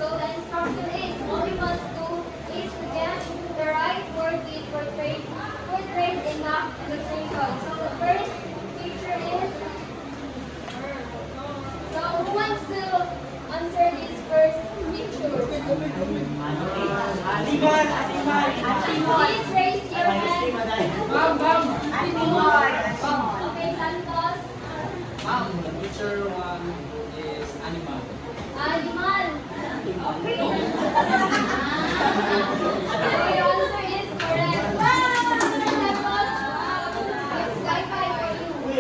So the instruction is all you must do is to get the right word being portrayed in the illustration. So the first picture is. So who wants to answer this first picture? Please raise your hand. Okay, Santos. The picture one is animal. Animal. Okay. Your answer is correct. Santos, it's Wi-Fi for you. For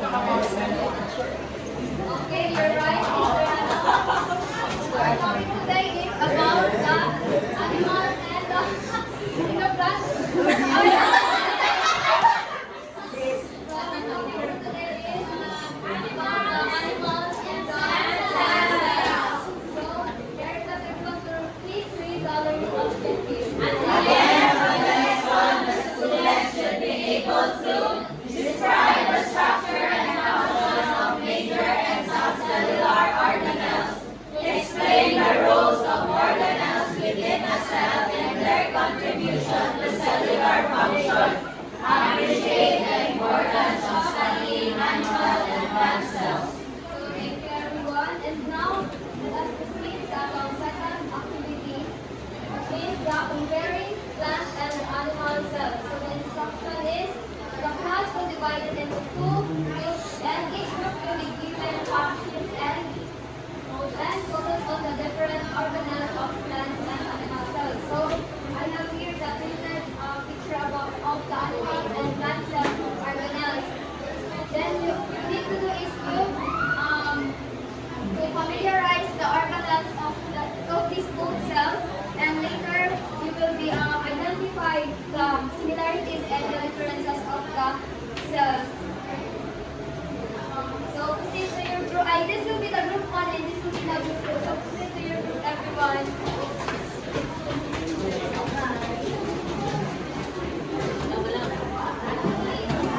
our next picture. Okay, you're right. Our topic today is about the animals and the plants. So our topic today is animals and the plants. So there's a second please read the learning objective. Thank you everyone. And now let us proceed to our second activity, which is the comparing plant and animal cells. So the instruction is the class will be divided into two groups, and each group will be given actions and focus on the different organelles of plant and animal cells. So I have here the printed picture of the animals and plant cell organelles. Then you need to do is to familiarize the organelles of these both cells, and later you will be identify the similarities and the differences of the cells. So proceed to your group. This will be the group 1 and this will be the group 2. So proceed to your group, everyone.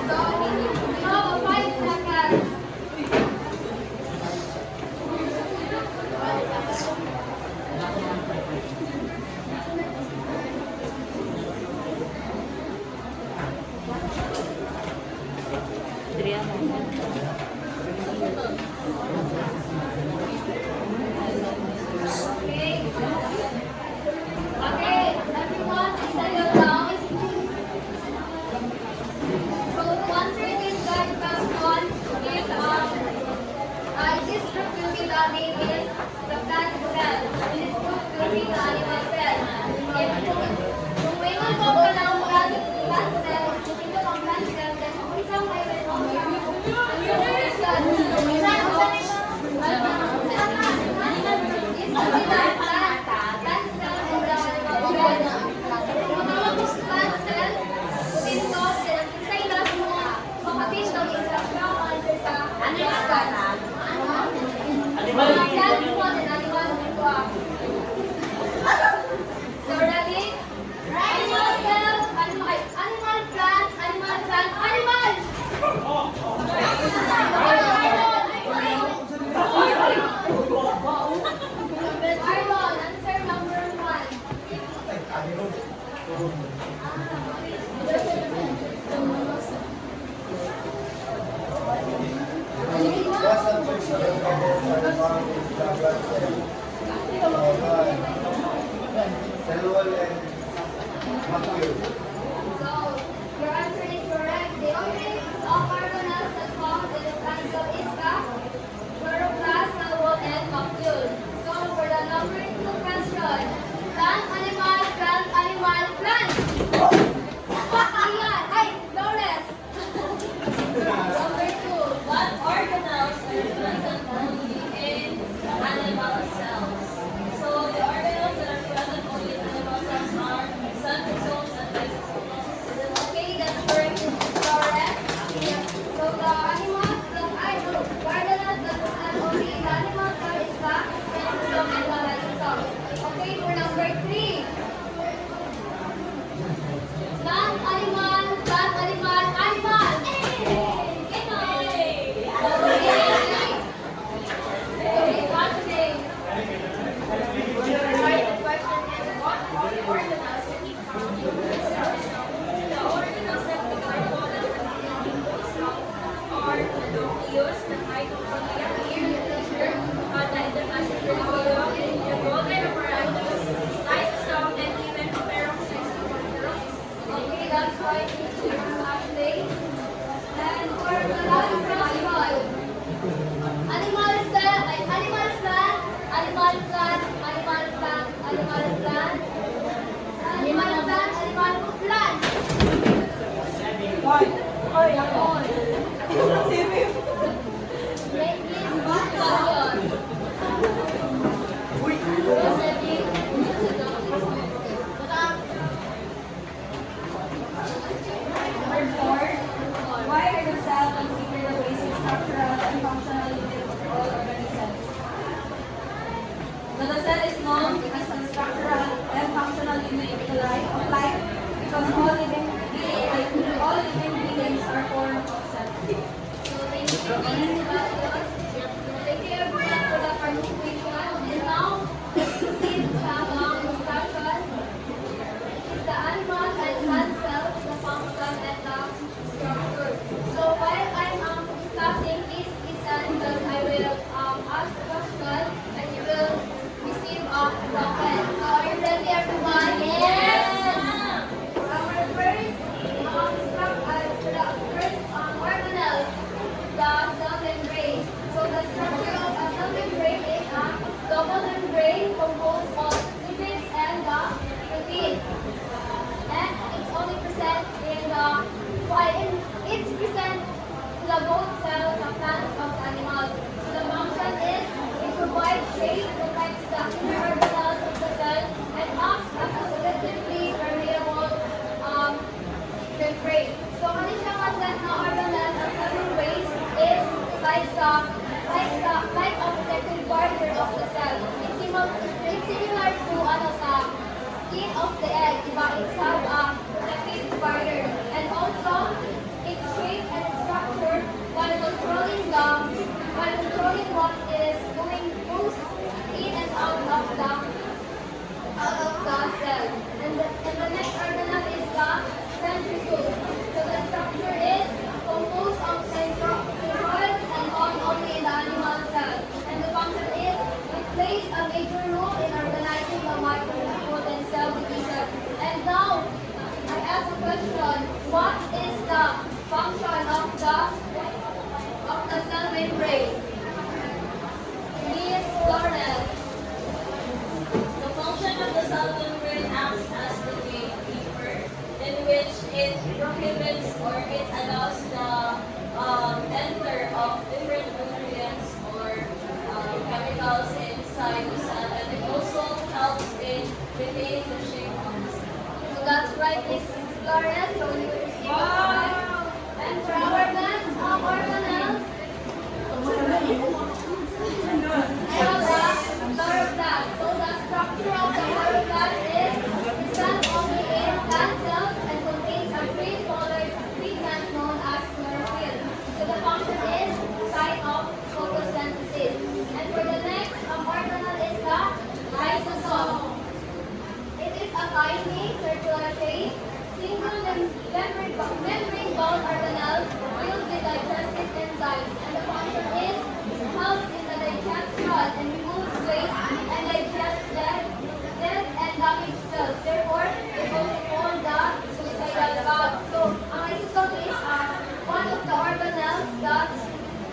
So we have 5 seconds. study is the plant cell. This group will be the animal cell. Kung may mga ka ng plant cell, kung ito ang plant cell, then kung isang may So ready? Animal cell, animal plant, animal. Arnold, answer number one. So, your answer is correct. The only organelles that form the plant cell is the chloroplast, cell wall, and macule. So, for the number two question, plant, animal, plant. Ian, ay, Flores. Number two, What organelles are present only in animal cells? So the organelles that are present only in animal cells are centrosomes and lysosomes. okay, that's correct. Correct. So, the animals that I know, organelles that present only in animal cell is the centrosome and the lysosome. Okay, for number three. Plant, animal. Okay, what's the name? Right, the question is, what are the organelles that you found in the cell? The organelles that we find in the cell are the nucleus, the mitochondria, the endoplasmic reticulum, the Golgi apparatus, lysosome, and even a peroxisome. Okay, that's right. Ashley. And for the last question, animal cell, animal plant, animal plant, animal plant, animal plant, animal plant, animal plant. Make this question. Number four, why are the cells considered the basic structural and functional unit of all organisms? So the cell is known as the structural and functional unit of life because all living beings are formed of cells. So thank you for the participation. And now, proceed sa mga discussion. It's the animal and plant cells, the function and the structure. So while I'm discussing this because I will ask the question and you will receive a token. So are you ready, everyone? Yes! Our first organelles, the cell membrane. So the structure of a cell membrane is a double membrane composed of lipids and the protein. And it's only present it's present to the both cells of plants of animals. So the function is it provides shape, protects the inner organelles of the cell, and acts as a selectively permeable membrane. So ano siya concept na organelle ng cell membrane is like a protective barrier of the cell. It's similar to sa skin of the egg, diba? It's have a protective barrier. And also, its shape and structure while controlling what is goes in and out of the cell. And the next organelle is the centrosome. So the structure is composed of centroids and on only Flores, so you will receive a prize. And for our next organelles, chloroplast. So the structure of the chloroplast is present only in plant cells and contains a three-colored pigment known as chlorophyll. So the function is site of photosynthesis. And for the next organelle is the lysosome. It is a tiny circular shape, single membrane-bound organelle filled with digestive enzymes, and the function is helps in the digestion and removes waste and digests dead and damaged cells. Therefore, it also called the suicidal valve. So, ang lysosome is one of the organelles that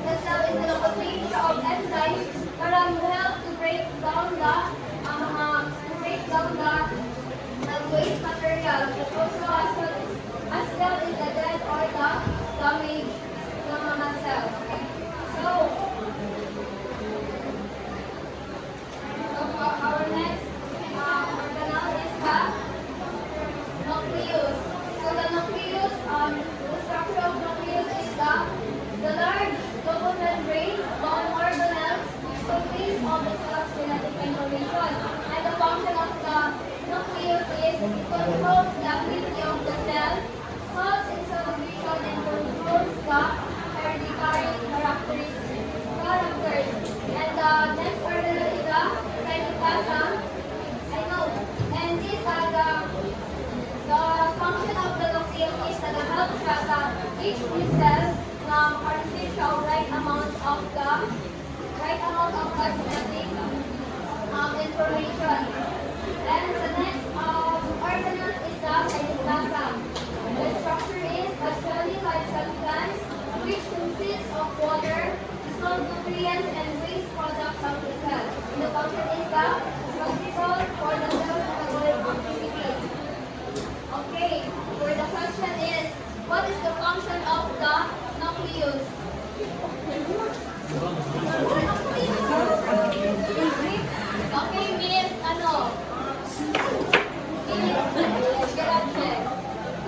the cell is the nomenclature of enzymes that help to break down the waste materials, but also as well is the dead or the damaged cells. So for our next organelle is the nucleus. So the nucleus, the structure of nucleus is the large double membrane bound organelles which contains all the cell's genetic information. And the function of the nucleus is it controls the activity of the cell, helps in cell division, and controls the hereditary characters. And the next organelle is the cytoplasm. And these are the function of the nucleus is that it helps that each new cell receives the right amount of the genetic information. And the next organelle is the cytoplasm. The structure is a jelly-like substance which consists of water, dissolved nutrients, and waste products of the cell. And the function is the responsible for the cell's metabolic activities. Okay, for the question is, what is the function of the nucleus? Okay, Miss,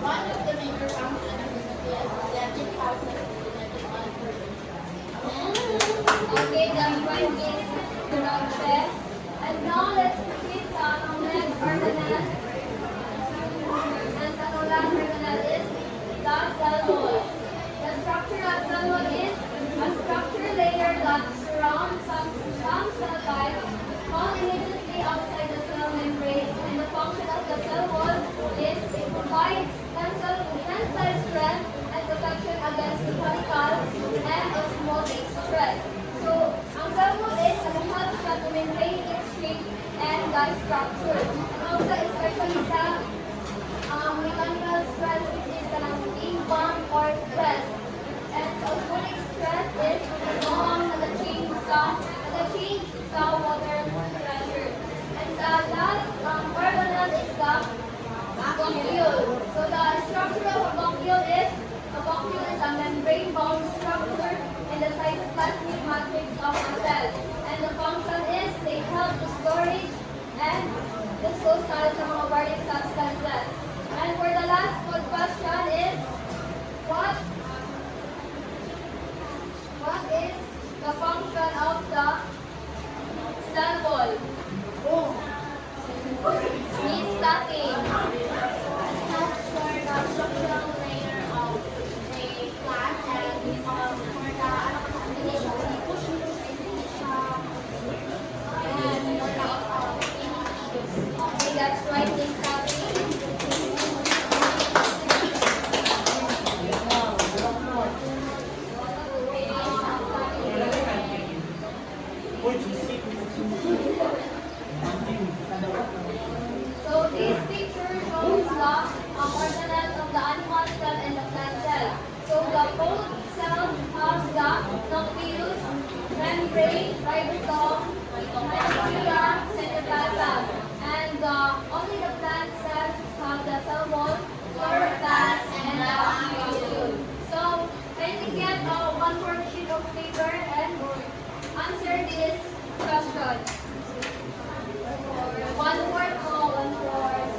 One of the major functions of the nucleus is that it houses genetic information. Okay, that's right, Miss Garache. And now let's proceed sa ang next organelle. And ang last organelle is the cell wall. The structure of cell wall is a structure layer that surrounds some cell types found immediately outside the cell membrane. And the function of the cell wall is it provides tensile strength and protection against mechanical and osmotic stress. So, ang cell wall is nag-help siya to maintain its shape and the structure. And also, especially sa mechanical stress, which is kanang being bump or press. And osmotic stress is nag-change sa water pressure. And sa last organelle is the bronchiole. So the structure of a bronchiole is a membrane-bound structure in the cytoplasmic matrix of a cell. And the function is they help to storage and disposal sa mga various substances. And for the last good question is, what is the function of the cell wall? Miss Tati. Helps for the structural layer of a plant and for the Okay, that's right, Miss Tati. So this picture shows the organelles of the animal cell and the plant cell. So the both cells have the nucleus, membrane, ribosome, mitochondria, cytoplasm, and only the plant cells have the cell wall, chloroplast, and the bronchiole. So can you get one more sheet of paper and answer this question? One word or one word?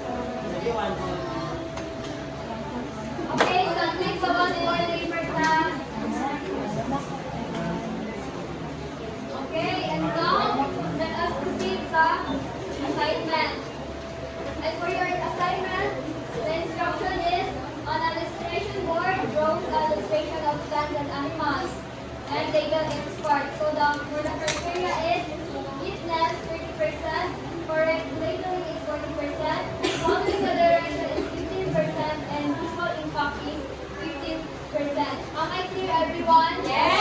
and data in sports. So for the criteria is fitness 30%, correct labeling is 40%, modeling the direction is 15%, and visual impact is 15%. Am I clear, everyone? Yes!